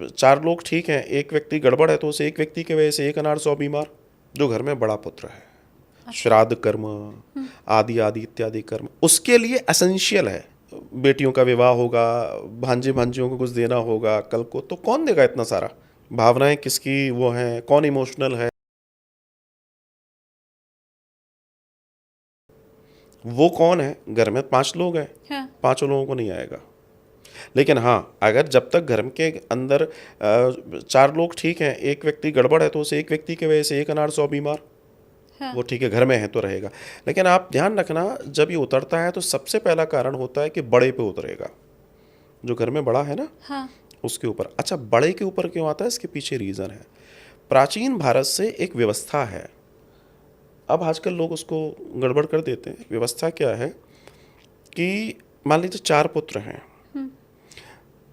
चार लोग ठीक हैं, एक व्यक्ति गड़बड़ है, तो उस एक व्यक्ति की वजह से एक अनार 100 बीमार। जो घर में बड़ा पुत्र है, श्राद्ध कर्म आदि आदि इत्यादि कर्म उसके लिए एसेंशियल है। बेटियों का विवाह होगा, भांजे भांजियों को कुछ देना होगा कल को, तो कौन देगा इतना सारा? भावनाएं किसकी वो हैं, कौन इमोशनल है, वो कौन है? घर में 5 लोग हैं, हाँ। 5 लोगों को नहीं आएगा। लेकिन हाँ, अगर जब तक घर के अंदर 4 लोग ठीक हैं, एक व्यक्ति गड़बड़ है, तो उस एक व्यक्ति की वजह से एक अनार 100 बीमार। हाँ। वो ठीक है, घर में है तो रहेगा। लेकिन आप ध्यान रखना, जब ये उतरता है तो सबसे पहला कारण होता है कि बड़े पे उतरेगा। जो घर में बड़ा है ना, हाँ। उसके ऊपर। अच्छा, बड़े के ऊपर क्यों आता है? इसके पीछे रीज़न है। प्राचीन भारत से एक व्यवस्था है, अब आजकल लोग उसको गड़बड़ कर देते हैं। व्यवस्था क्या है कि मान लीजिए 4 पुत्र हैं,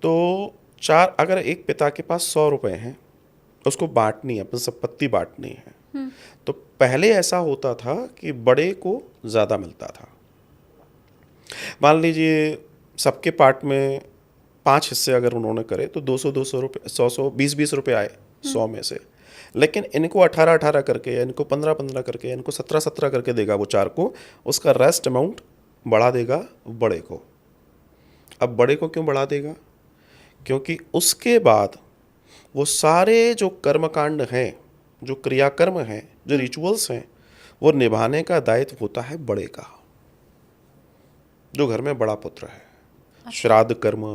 तो चार, अगर एक पिता के पास 100 रुपए हैं, उसको बांटनी है, अपनी संपत्ति बांटनी है, तो पहले ऐसा होता था कि बड़े को ज़्यादा मिलता था। मान लीजिए सबके पार्ट में 5 हिस्से अगर उन्होंने करे तो 200-200 रुपये, 100-100, 20-20 रुपये आए 100 में से। लेकिन इनको 18-18 करके, या इनको 15-15 करके, या इनको 17-17 करके देगा वो चार को। उसका रेस्ट अमाउंट बढ़ा देगा बड़े को। अब बड़े को क्यों बढ़ा देगा? क्योंकि उसके बाद वो सारे जो कर्मकांड हैं, जो क्रियाकर्म हैं, जो रिचुअल्स हैं, वो निभाने का दायित्व होता है बड़े का, जो घर में बड़ा पुत्र है। श्राद्ध कर्म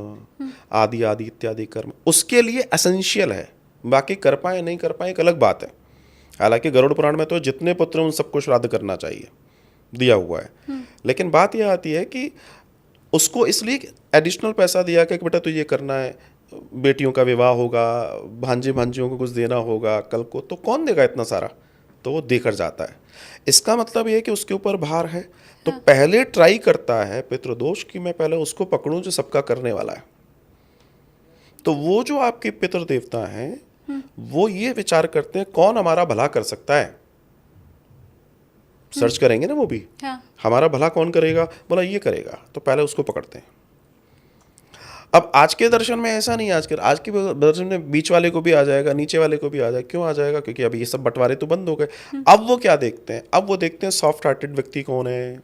आदि आदि इत्यादि कर्म उसके लिए एसेंशियल है। बाकी कर पाए नहीं कर पाए एक अलग बात है। हालांकि गरुड़ पुराण में तो जितने पुत्र हैं उन सबको श्राद्ध करना चाहिए, दिया हुआ है। लेकिन बात यह आती है कि उसको इसलिए एडिशनल पैसा दिया कि बेटा तुझे करना है, बेटियों का विवाह होगा, भांजे भांजियों को कुछ देना होगा कल को, तो कौन देगा इतना सारा? तो वो देकर जाता है। इसका मतलब ये है कि उसके ऊपर भार है, तो पहले ट्राई करता है पितृदोष कि मैं पहले उसको पकड़ूं जो सबका करने वाला है। तो वो जो आपके पितृ देवता हैं, वो ये विचार करते हैं कौन हमारा भला कर सकता है। सर्च करेंगे ना वो भी, हाँ। हमारा भला कौन करेगा? बोला ये करेगा, तो पहले उसको पकड़ते हैं। अब आज के दर्शन में ऐसा नहीं है। आज के दर्शन में बीच वाले को भी आ जाएगा, नीचे वाले को भी आ जाएगा। क्यों आ जाएगा? क्योंकि अभी ये सब बंटवारे तो बंद हो गए। अब वो क्या देखते हैं? अब वो देखते हैं सॉफ्ट हार्टेड व्यक्ति कौन है,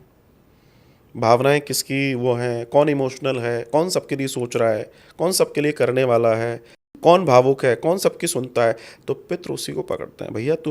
भावनाएं किसकी वो हैं, कौन इमोशनल है, कौन सबके लिए सोच रहा है, कौन सबके लिए करने वाला है, कौन भावुक है, कौन सबकी सुनता है। तो पितृ उसी को पकड़ते हैं, भैया तू